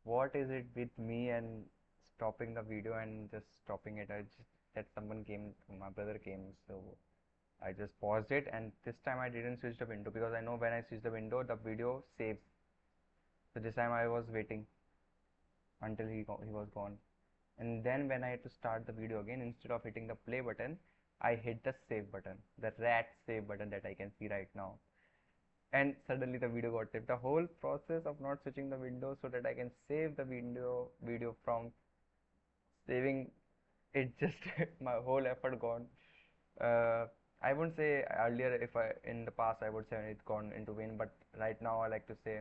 what is it with me and stopping the video and just stopping it? I just that someone came, my brother came, so I just paused it, and this time I didn't switch the window because I know when I switch the window, the video saves. So this time I was waiting until he was gone, and then when I had to start the video again, instead of hitting the play button, I hit the save button, the rat save button that I can see right now, and suddenly the video got saved. The whole process of not switching the window so that I can save the video from saving it, just my whole effort gone. uh, I wouldn't say earlier, if I in the past I would say it gone into vain, but right now I like to say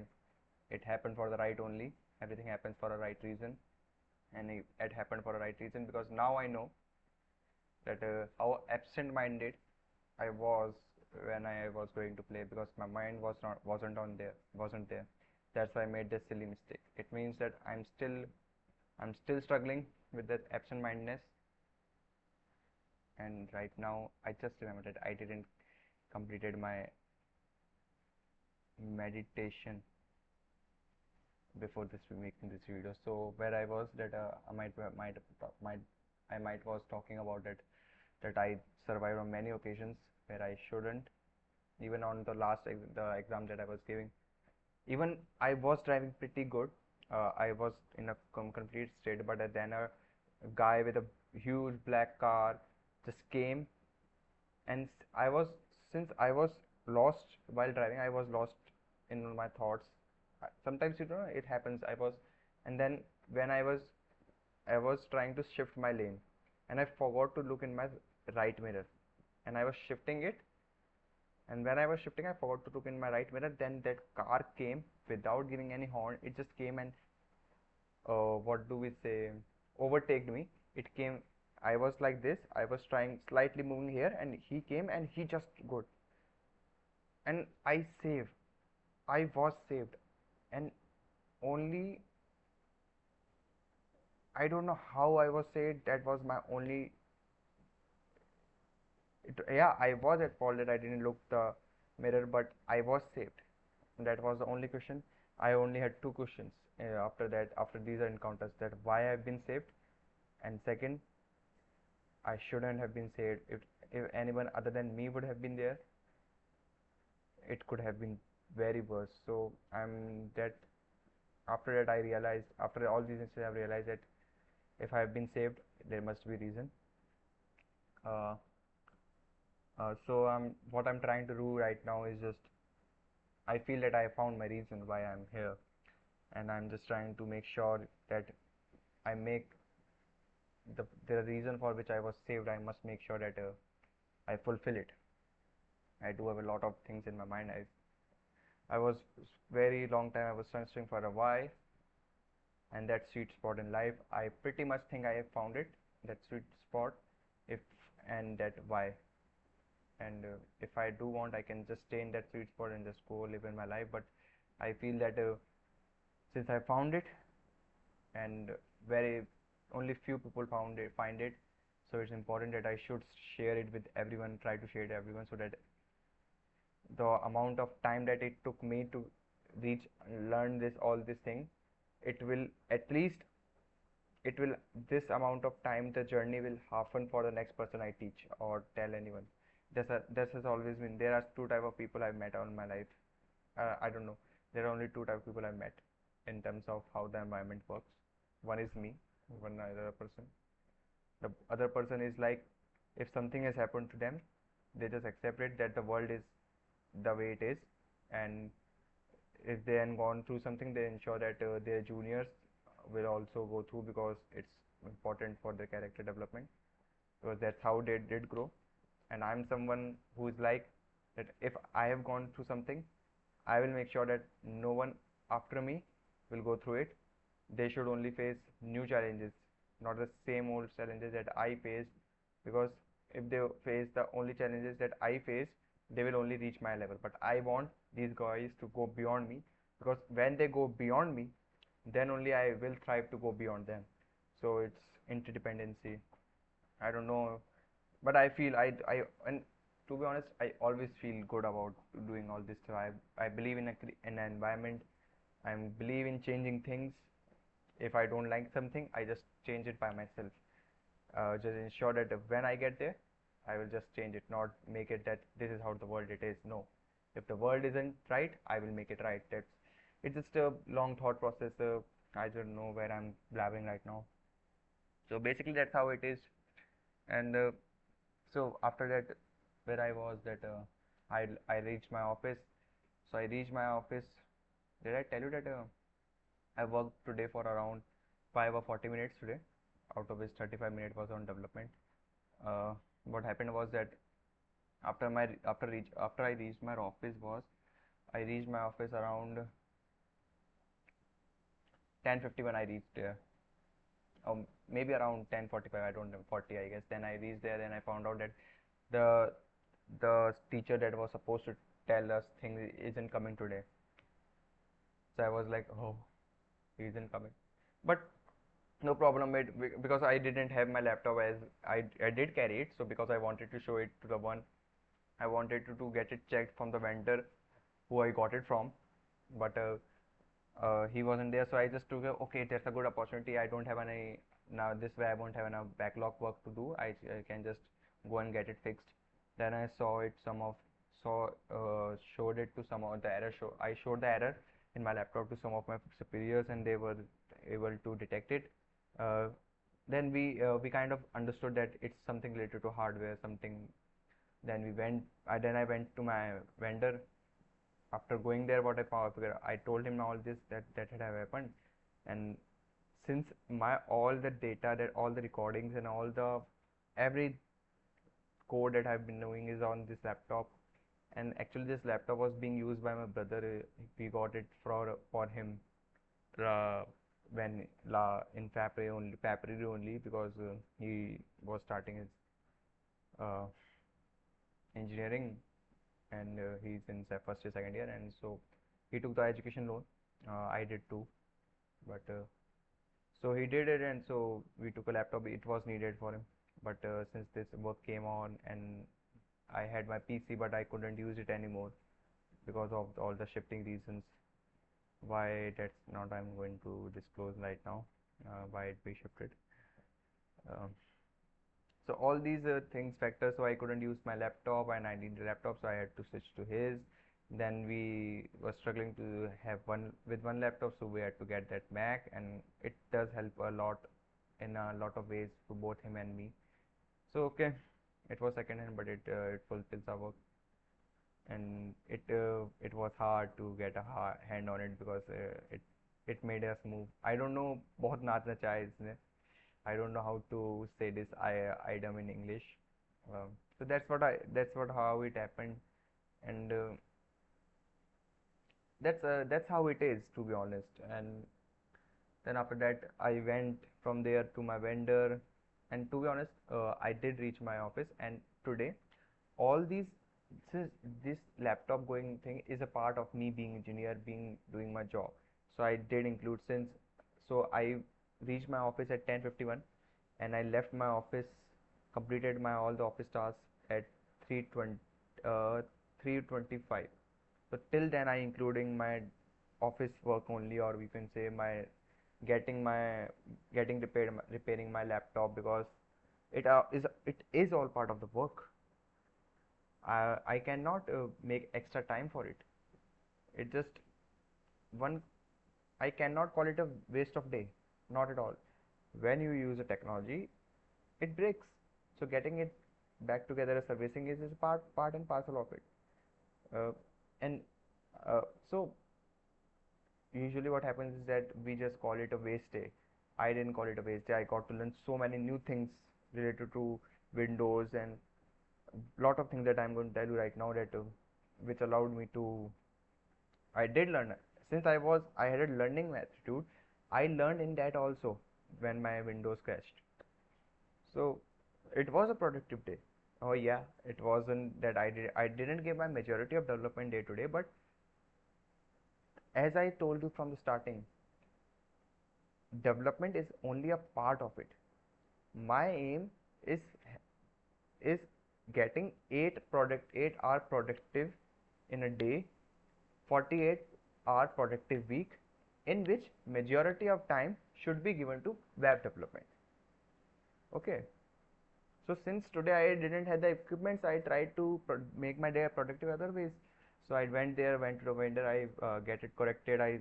it happened for the right only. Everything happens for a right reason, and it happened for a right reason because now I know that how absent-minded I was when I was going to play, because my mind wasn't there. That's why I made this silly mistake. It means that I'm still struggling with that absent-mindedness, and right now I just remember that I didn't completed my meditation before this making this video. So where I was that might I might was talking about that I survived on many occasions where I shouldn't. Even on the the exam that I was giving, even I was driving pretty good. I was in a complete state, but then a guy with a huge black car just came, and I was since I was lost while driving. I was lost in my thoughts. Sometimes it happens. And then when I was trying to shift my lane, and I forgot to look in my right mirror, and I was shifting it, and when I was shifting, I forgot to look in my right mirror. Then that car came without giving any horn. It just came and what do we say, overtaked me. It came. I was like this. I was trying slightly moving here, and he came and he just good. And I saved. I was saved, and only I don't know how I was saved. That was my only. Yeah, I was at fault that I didn't look the mirror, but I was saved. That was the only question. I only had two questions after that, after these encounters, that why I've been saved, and second, I shouldn't have been saved. If anyone other than me would have been there, it could have been very worse. So I'm that after that I realized, after all these incidents, I realized that if I have been saved, there must be reason. Uh, so what I'm trying to do right now is just I feel that I found my reason why I'm here, and I'm just trying to make sure that I make the reason for which I was saved. I must make sure that I fulfill it. I do have a lot of things in my mind. I was very long time I was searching for a why, and that sweet spot in life. I pretty much think I have found it. That sweet spot, if and that why. And if I do want, I can just stay in that sweet spot and just go live in my life. But I feel that since I found it, and very only few people find it, so it's important that I should share it with everyone. Try to share it to everyone so that the amount of time that it took me to reach learn this all this thing, it will at least it will this amount of time, the journey will happen for the next person I teach or tell anyone. This has always been. There are two type of people I've met on my life. I don't know, there are only two type of people I've met in terms of how the environment works. One is me, one other person. The other person is like, if something has happened to them, they just accept it, that the world is the way it is, and if they have gone through something, they ensure that their juniors will also go through, because it's important for their character development, because that's how they did grow. And I'm someone who is like that, if I have gone through something, I will make sure that no one after me will go through it. They should only face new challenges, not the same old challenges that I faced, because if they face the only challenges that I faced, they will only reach my level. But I want these guys to go beyond me, because when they go beyond me, then only I will thrive to go beyond them. So it's interdependency. I don't know, but I feel and to be honest, I always feel good about doing all this stuff. I believe in an environment. I believe in changing things. If I don't like something, I just change it by myself. Just ensure that when I get there, I will just change it, not make it that this is how the world it is. No, if the world isn't right, I will make it right. That's it's just a long thought process. I don't know where I'm blabbing right now. So basically, that's how it is. And so after that, where I was that I reached my office. So I reached my office. Did I tell you that I worked today for around 5 or 40 minutes today, out of which 35 minutes was on development. What happened was that after I reached my office was I reached my office around 10:51. I reached there, maybe around 10:45. I don't know, 40 I guess. Then I reached there. Then I found out that the teacher that was supposed to tell us things isn't coming today. So I was like, oh, he isn't coming. But no problem, because I didn't have my laptop, as I did carry it. So because I wanted to show it to the one, I wanted to get it checked from the vendor who I got it from. But he wasn't there, so I just took okay, that's a good opportunity. I don't have any now. This way, I won't have enough backlog work to do. I can just go and get it fixed. Then I saw it. Showed it to some of the error. I showed the error in my laptop to some of my superiors, and they were able to detect it. Uh, then we kind of understood that it's something related to hardware, something. Then I went to my vendor. After going there, what I found, I told him all this that had happened. And since my all the data, that all the recordings and all the every code that I've been doing is on this laptop. And actually this laptop was being used by my brother. We got it for him, uh, when in February only, because he was starting his uh, engineering, and he's in first year, second year, and so he took the education loan. I did too, but so he did it, and so we took a laptop. It was needed for him, but since this work came on, and I had my PC, but I couldn't use it anymore because of all the shifting reasons. Why, that's not I'm going to disclose right now. Why it be shifted. Um, so all these things factors, so I couldn't use my laptop, and I need a laptop, so I had to switch to his. Then we were struggling to have one laptop, so we had to get that Mac, and it does help a lot in a lot of ways to both him and me. So okay, it was second hand, but it fulfills our work. And it was hard to get a hand on it, because it made us move. I don't know, बहुत नाच नचा है इसने. I don't know how to say this item in English. So that's what how it happened. And that's how it is, to be honest. And then after that, I went from there to my vendor, and to be honest, I did reach my office. And today, all these since this laptop going thing is a part of me being engineer, being doing my job. So I did include, since so I reached my office at 10:51, and I left my office, completed my all the office tasks at 3:20, 3:25. So till then, I including my office work only, or we can say my getting repairing my laptop, because it is all part of the work. I cannot make extra time for it. It just one. I cannot call it a waste of day. Not at all. When you use a technology, it breaks. So getting it back together as servicing is part and parcel of it. Uh, and so usually what happens is that we just call it a waste day. I didn't call it a waste day. I got to learn so many new things related to Windows, and lot of things that I'm going to tell you right now, that which allowed me to. I did learn, since I had a learning attitude. I learned in that also when my Windows crashed. So it was a productive day. Oh yeah, it wasn't that I didn't give my majority of development day today, but as I told you from the starting, development is only a part of it. My aim is is getting 8 hour productive in a day, 48 hour productive week, in which majority of time should be given to web development. Okay, so since today I didn't have the equipments, I tried to make my day productive other ways. So I went there, went to the vendor, I get it corrected. I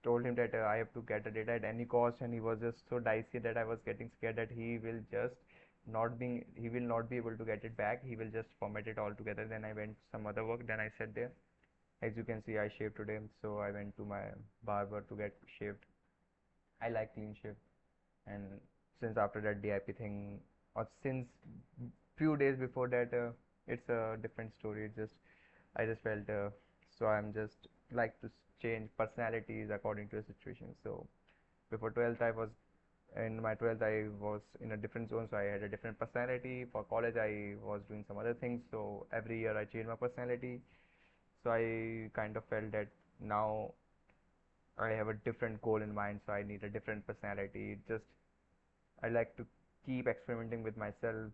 told him that I have to get the data at any cost, and he was just so dicey that I was getting scared that he will not be able to get it back. He will just format it all together. Then I went some other work. Then I sat there. As you can see, I shaved today, so I went to my barber to get shaved. I like clean shave, and since after that DIP thing, or since few days before that, it's a different story. I just felt so I'm just like to change personalities according to the situation. So before 12th, I was in my 12th, I was in a different zone, so I had a different personality. For college, I was doing some other things, so every year I changed my personality. So I kind of felt that now I have a different goal in mind, so I need a different personality. Just I like to keep experimenting with myself,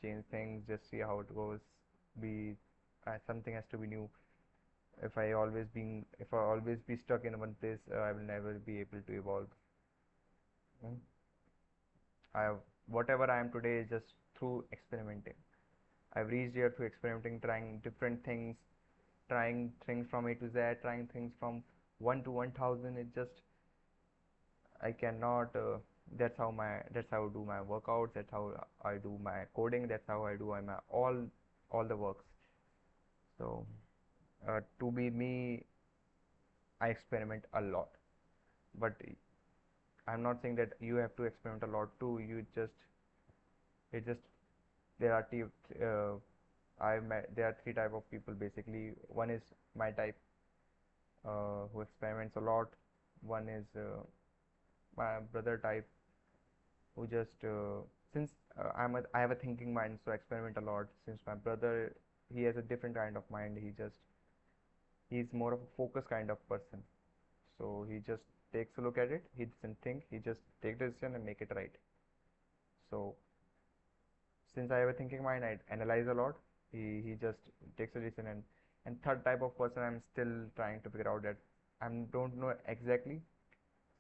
change things, just see how it goes. Be Something has to be new. If I always be stuck in one place, I will never be able to evolve. Mm. I have Whatever I am today is just through experimenting. I've reached here through experimenting, trying different things, trying things from A to Z, trying things from 1 to 1000. It just I cannot. That's how I do my workouts. That's how I do my coding. That's how I do my all the works. So to be me, I experiment a lot. But I'm not saying that you have to experiment a lot too. It just there are there are three type of people basically. One is my type, who experiments a lot. One is my brother type, who just since I have a thinking mind, so I experiment a lot. Since my brother, he has a different kind of mind. He's more of a focus kind of person. So he just takes a look at it. He doesn't think. He just take the decision and make it right. So since I have a thinking mind, I analyze a lot. He just takes a decision. And third type of person, I'm still trying to figure out that I don't know exactly.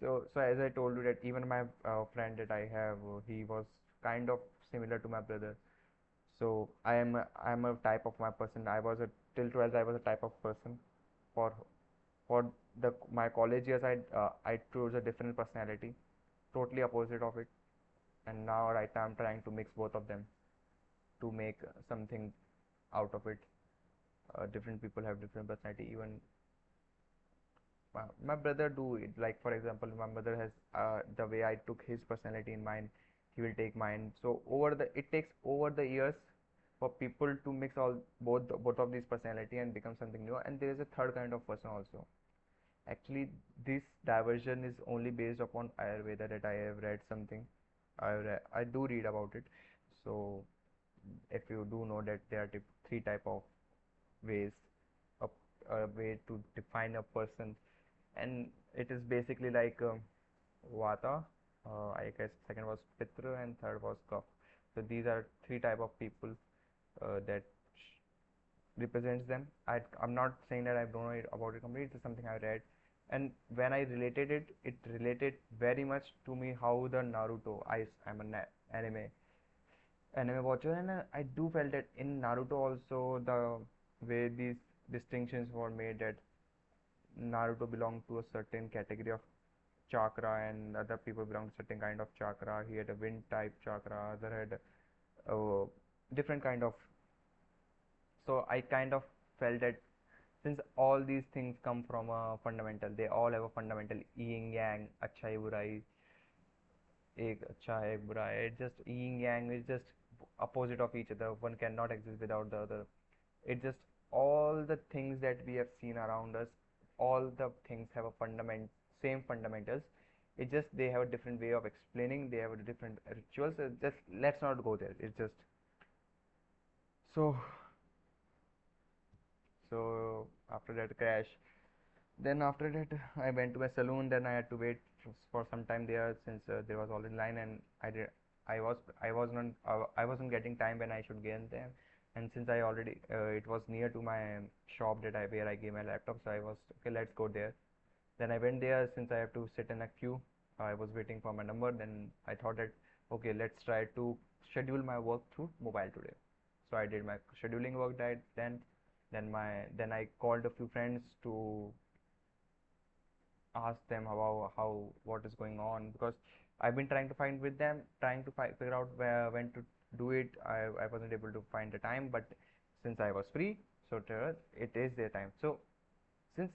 So as I told you that even my friend that I have, he was kind of similar to my brother. So I'm a type of my person. I was a till 12th. I was a type of person. For for the my college years, I chose a different personality, totally opposite of it. And now right now I'm trying to mix both of them to make something out of it. Different people have different personality. Even my brother do it. Like for example, my brother has the way I took his personality in mine, he will take mine. So it takes over the years for people to mix both of these personality and become something new. And there is a third kind of person also. Actually, this diversion is only based upon Ayurveda that I have read something. I do read about it. So if you do know that there are three type of ways, a, a way to define a person, and it is basically like Vata. I guess second was Pitra and third was Kapha. So these are three type of people that represents them. I'm not saying that I don't know about it completely. It's something I read, and when I related it, it related very much to me how the Naruto. I'm an anime watcher, and I do felt that in Naruto also the way these distinctions were made, that Naruto belonged to a certain category of chakra and other people belong to certain kind of chakra. He had a wind type chakra, other had a different kind of. So I kind of felt that since all these things come from a fundamental, they all have a fundamental yin yang, achai burai, एक अच्छा है एक बुरा है. It just yin yang is just opposite of each other. One cannot exist without the other. It just all the things that we have seen around us, all the things have a same fundamentals. It just they have a different way of explaining. They have a different rituals. Just let's not go there. It's just so. So after that crash, then after that I went to a saloon. Then I had to wait for some time there, since there was already line, and I wasn't getting time when I should get there. And since I already it was near to my shop where I gave my laptop, so I was okay. Let's go there. Then I went there. Since I have to sit in a queue, I was waiting for my number. Then I thought that okay, let's try to schedule my work through mobile today. So I did my scheduling work that then I called a few friends to ask them about how what is going on, because I've been trying to find with them, trying to figure out when to do it. I wasn't able to find the time, but since I was free, so it is their time. So since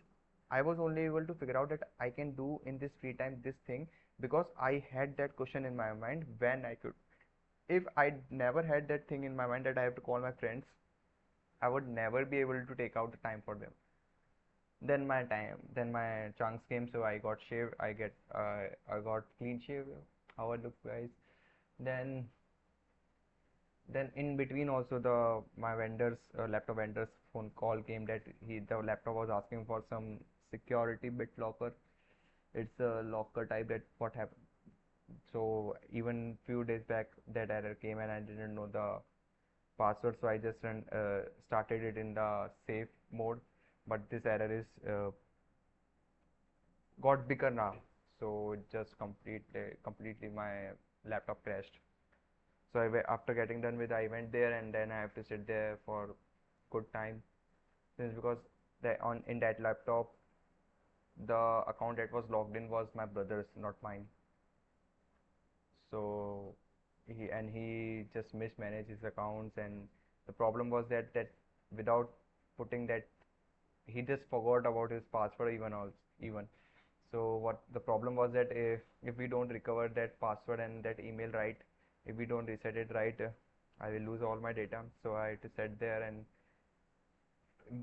I was only able to figure out that I can do in this free time this thing, because I had that question in my mind when I could. If I never had that thing in my mind that I have to call my friends, I would never be able to take out the time for them. Then my chunks came, so I got shaved. I got clean shave. How I look, guys. Then then in between also my vendors laptop vendors phone call came that the laptop was asking for some security bit locker. It's a locker type that what happened. So even few days back that error came and I didn't know the password, so I just started it in the safe mode, but this error is got bigger now, so it just completely my laptop crashed. So after getting done with, I went there and then I have to sit there for good time, since because on in that laptop the account that was logged in was my brother's, not mine. So he just mismanaged his accounts, and the problem was that without putting that, he just forgot about his password even. So what the problem was that if we don't recover that password and that email right, if we don't reset it right, I will lose all my data. So I had to sit there and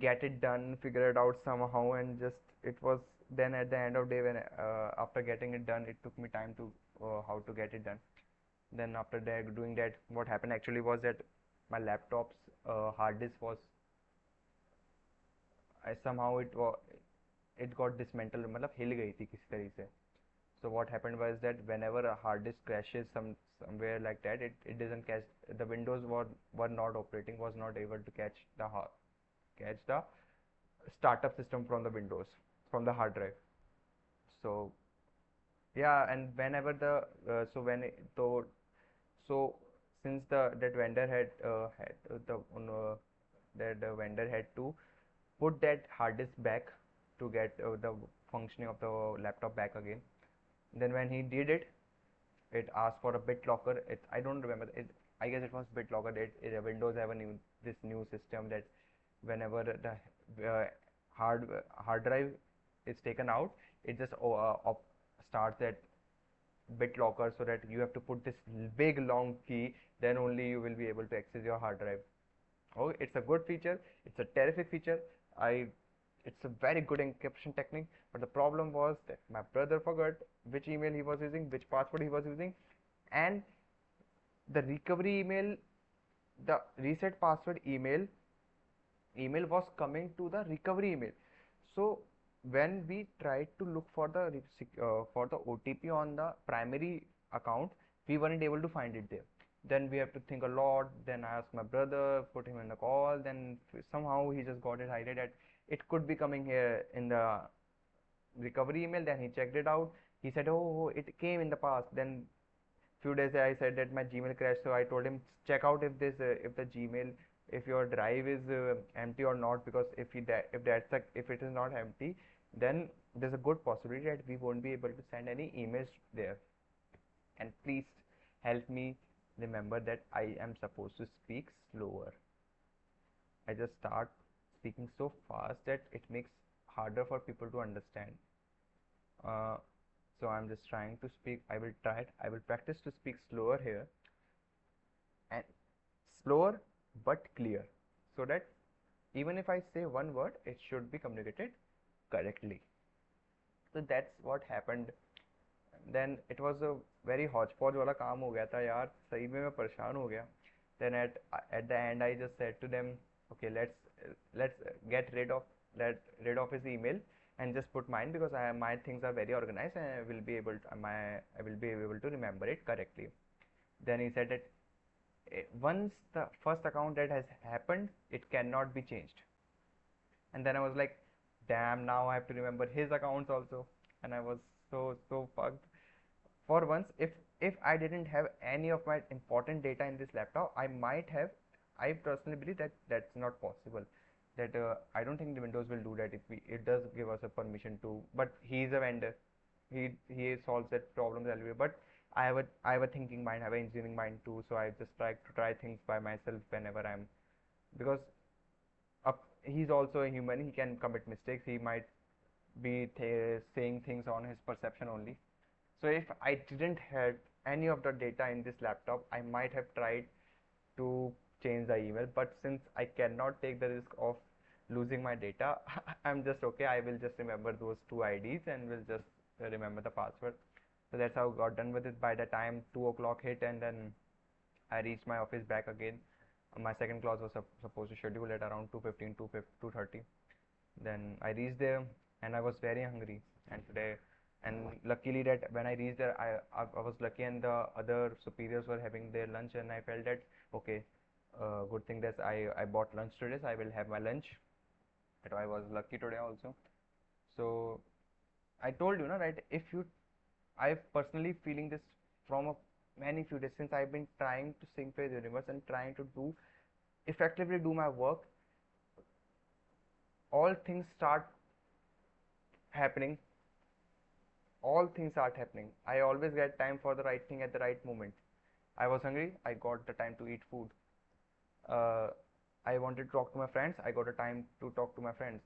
get it done, figure it out somehow, and just it was then at the end of day when after getting it done, it took me time to how to get it done. Then after that, doing that, what happened actually was that my laptop's hard disk was somehow it got dismantled, मतलब हिल गई थी किसी तरीके से. So what happened was that whenever a hard disk crashes somewhere like that, it doesn't catch the Windows were not operating, was not able to catch the startup system from the Windows, from the hard drive. So yeah, and whenever the so when it, so since that vendor had that the vendor had to put that hard disk back to get the functioning of the laptop back again. Then when he did it, it asked for a BitLocker. I don't remember it. I guess it was BitLocker. Windows have a this new system that whenever the hard drive is taken out, it just starts that BitLocker, so that you have to put this big long key. Then only you will be able to access your hard drive. Oh, it's a good feature. It's a terrific feature. I it's a very good encryption technique, but the problem was that my brother forgot which email he was using, which password he was using, and the recovery email, the reset password email was coming to the recovery email. So when we tried to look for the OTP on the primary account, we weren't able to find it there. Then we have to think a lot. Then I asked my brother, put him in the call. Then somehow he just got it highlighted that it could be coming here in the recovery email. Then he checked it out. He said, oh, it came in the past. Then few days I said that my Gmail crashed, so I told him check out if the Gmail, if your drive is empty or not, because if it is not empty, then there's a good possibility that we won't be able to send any emails there. And please help me remember that I am supposed to speak slower. I just start speaking so fast that it makes harder for people to understand. uh, so I'm just trying to speak. I will practice to speak slower here, and slower but clear, so that even if I say one word, it should be communicated correctly. So that's what happened. Then it was a very hodgepodge वाला काम हो गया था यार, सही में मैं परेशान हो गया. Then at the end I just said to them, okay, let's get rid of his email and just put mine, because my things are very organized and I will be able to remember it correctly. Then he said that once the first account that has happened, it cannot be changed. And then I was like, damn, now I have to remember his accounts also. And I was so fucked. For once, if I didn't have any of my important data in this laptop, I might have. I personally believe that that's not possible. That I don't think the Windows will do that if we it does give us a permission to. But he is a vendor. He solves that problems everywhere. But I have a thinking mind, I have an engineering mind too. So I just try to try things by myself whenever I'm, because he's also a human. He can commit mistakes. He might be saying things on his perception only. So if I didn't had any of the data in this laptop, I might have tried to change the email. But since I cannot take the risk of losing my data, I'm just okay. I will just remember those two IDs and will just remember the password. So that's how I got done with it. By the time 2 o'clock hit, and then I reached my office back again. My second class was supposed to schedule at around 2:15, 2:30. Then I reached there and I was very hungry. And today, and luckily that when I reached there, I was lucky, and the other superiors were having their lunch, and I felt that okay, good thing that I bought lunch today, so I will have my lunch. That I was lucky today also. So I told you, na, right? If you, I personally feeling this from a many few days since I've been trying to sync with the universe and trying to do effectively do my work. All things start happening. All things start happening. I always get time for the right thing at the right moment. I was hungry, I got the time to eat food. uh, I wanted to talk to my friends, I got a time to talk to my friends.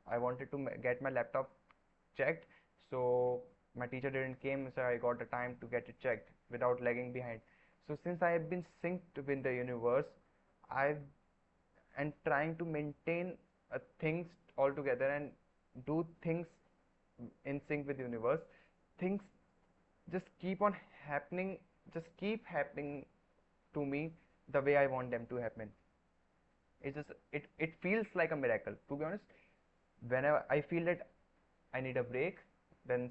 I wanted to get my laptop checked, so my teacher didn't came, so I got the time to get it checked without lagging behind. So since I have been synced with the universe, I've and trying to maintain things all together and do things in sync with the universe, things just keep on happening, just keep happening to me the way I want them to happen. It feels like a miracle, to be honest. Whenever I feel that I need a break, then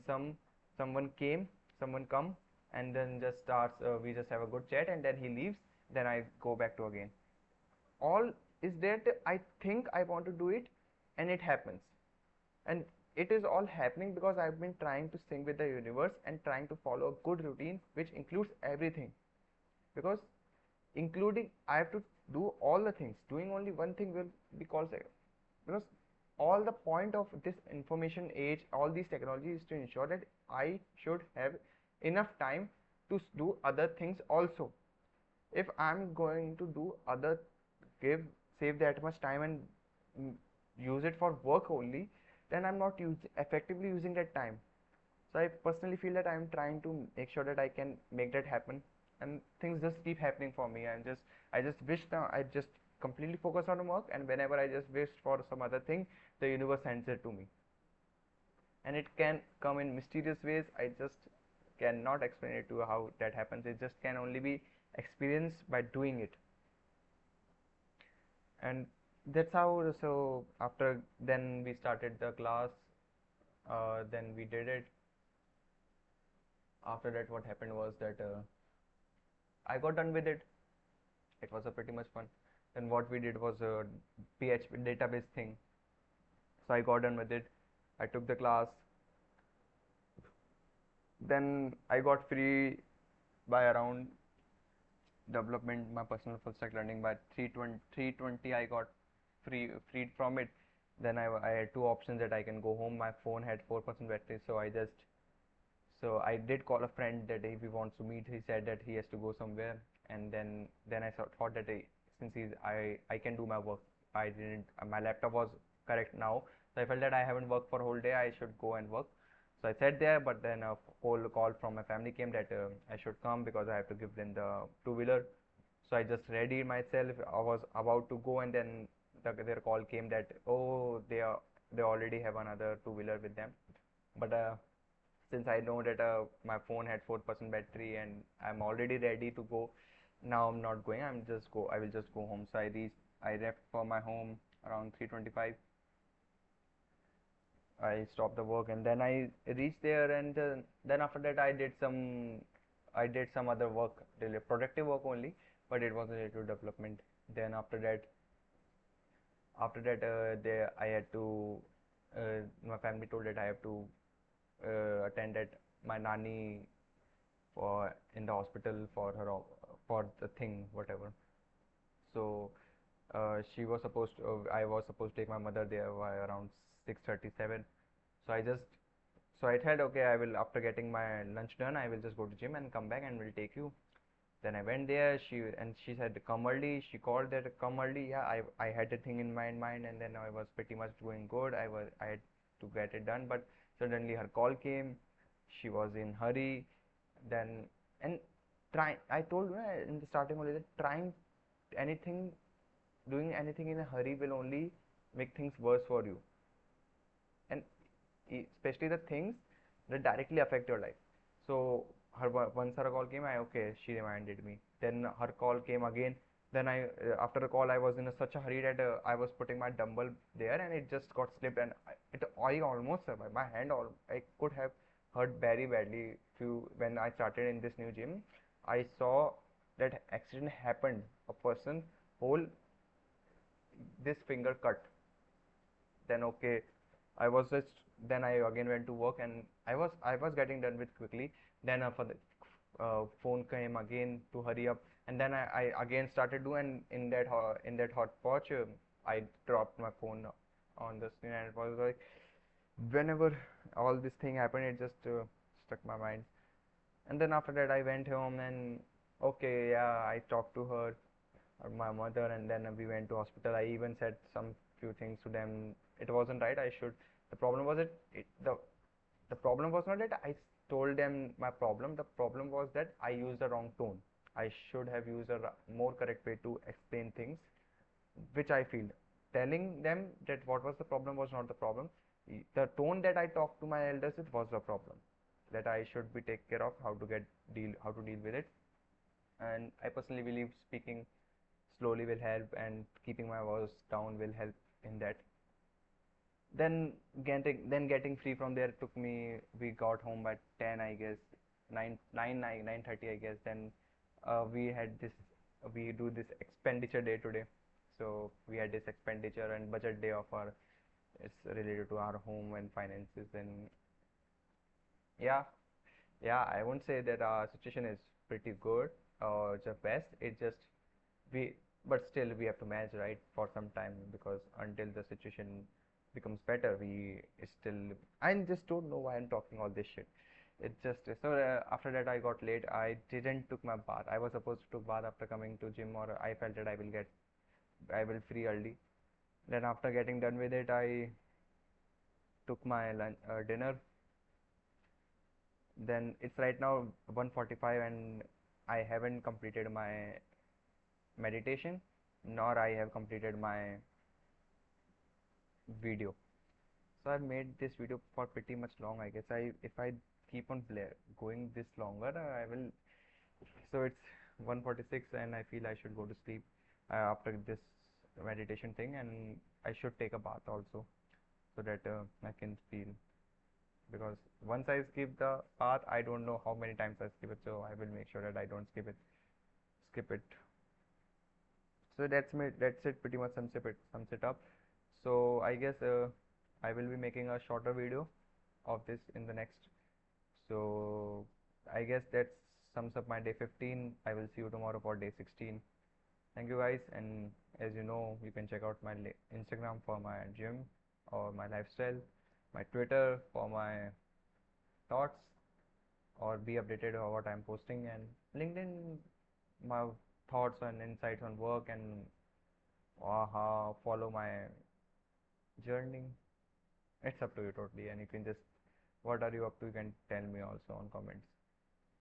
someone came, someone come, and then just starts. We just have a good chat, and then he leaves. Then I go back to again. All is that I think I want to do it, and it happens. And it is all happening because I've been trying to sync with the universe and trying to follow a good routine which includes everything. Because including I have to do all the things. Doing only one thing will be called because all the point of this information age, all these technologies is to ensure that I should have enough time to do other things also. If I'm going to do other give save that much time and use it for work only, then I'm not effectively using that time. So I personally feel that I'm trying to make sure that I can make that happen, and things just keep happening for me. I just wish now I just completely focus on work, and whenever I just wish for some other thing, the universe sends it to me, and it can come in mysterious ways. I just cannot explain it to how that happens. It just can only be experienced by doing it, and that's how. So after then we started the class, then we did it. After that, what happened was that I got done with it. It was a pretty much fun. Then what we did was a PHP database thing. So I got done with it. I took the class. Then I got free by around development, my personal full stack learning by 320. I got freed from it. Then I had two options that I can go home. My phone had 4% battery, so I did call a friend that if he wants to meet. He said that he has to go somewhere, and then I thought that since I can do my work. I didn't My laptop was correct now, so I felt that I haven't worked for a whole day. I should go and work. So I sat there, but then a call from my family came that I should come because I have to give them the two-wheeler. So I just readied myself. I was about to go, and then their call came that oh they already have another two-wheeler with them. But since I know that my phone had 4% battery and I'm already ready to go, now I'm not going. I will just go home. So I left for my home around 3:25. I stopped the work, and then I reached there, and then after that I did some other work, really productive work only, but it was related to development. Then after that I had to my family told that I have to attend at my nani for in the hospital for her for the thing whatever. So she was supposed to, I was supposed to take my mother there by around 6:37. So I just so I thought, okay, I will, after getting my lunch done, I will just go to gym and come back and will take you. Then I went there. She said come early. She called that come early. Yeah, I had the thing in my mind, and then I was pretty much doing good. I had to get it done, but suddenly her call came. She was in hurry. Then and trying. I told you in the starting only that trying anything, doing anything in a hurry will only make things worse for you, and especially the things that directly affect your life. So once her call came, I okay, she reminded me. Then her call came again. Then after the call, I was in such a hurry that I was putting my dumbbell there, and it just got slipped, and I almost survived. My hand, all I could have hurt very badly. Few when I started in this new gym, I saw that accident happened. A person whole this finger cut. Then okay, I was just then I again went to work, and I was getting done with quickly. Then for the phone came again to hurry up, and then I again started doing in that hot potch. I dropped my phone on the screen, and it was like whenever all this thing happened, it just stuck my mind. And then after that, I went home, and okay, yeah, I talked to her or my mother, and then we went to hospital. I even said some few things to them. It wasn't right. I should. The problem was the problem was not that I told them my problem. The problem was that I used the wrong tone. I should have used a more correct way to explain things, which I feel. Telling them that what was the problem was not the problem. The tone that I talked to my elders with was the problem. That I should be take care of how to deal with it. And I personally believe speaking slowly will help, and keeping my voice down will help in that. Then getting free from there took me. We got home by 10, I guess, 9:30, I guess. Then we had this. We do this expenditure day today. So we had this expenditure and budget day of our. It's related to our home and finances, and yeah, yeah. I won't say that our situation is pretty good or the best. It just we but still we have to manage, right, for some time, because until the situation becomes better, we still I just don't know why I'm talking all this shit. It just so after that I got late. I didn't took my bath. I was supposed to took bath after coming to gym, or I felt that I will free early. Then after getting done with it, I took my lunch dinner. Then it's right now 1:45, and I haven't completed my meditation, nor I have completed my video. So I've made this video for pretty much long. I guess if I keep on going this longer, I will. So it's 1:46, and I feel I should go to sleep after this meditation thing, and I should take a bath also, so that I can feel, because once I skip the bath, I don't know how many times I skip it. So I will make sure that I don't skip it. Skip it. So that's it, pretty much sums it up. So I guess I will be making a shorter video of this in the next. So I guess that sums up my day 15. I will see you tomorrow for day 16. Thank you guys, and as you know, you can check out my Instagram for my gym or my lifestyle, my Twitter for my thoughts, or be updated on what I'm posting, and LinkedIn my thoughts and insights on work, and follow my journey. It's up to you totally, and you can just what are you up to, you can tell me also on comments.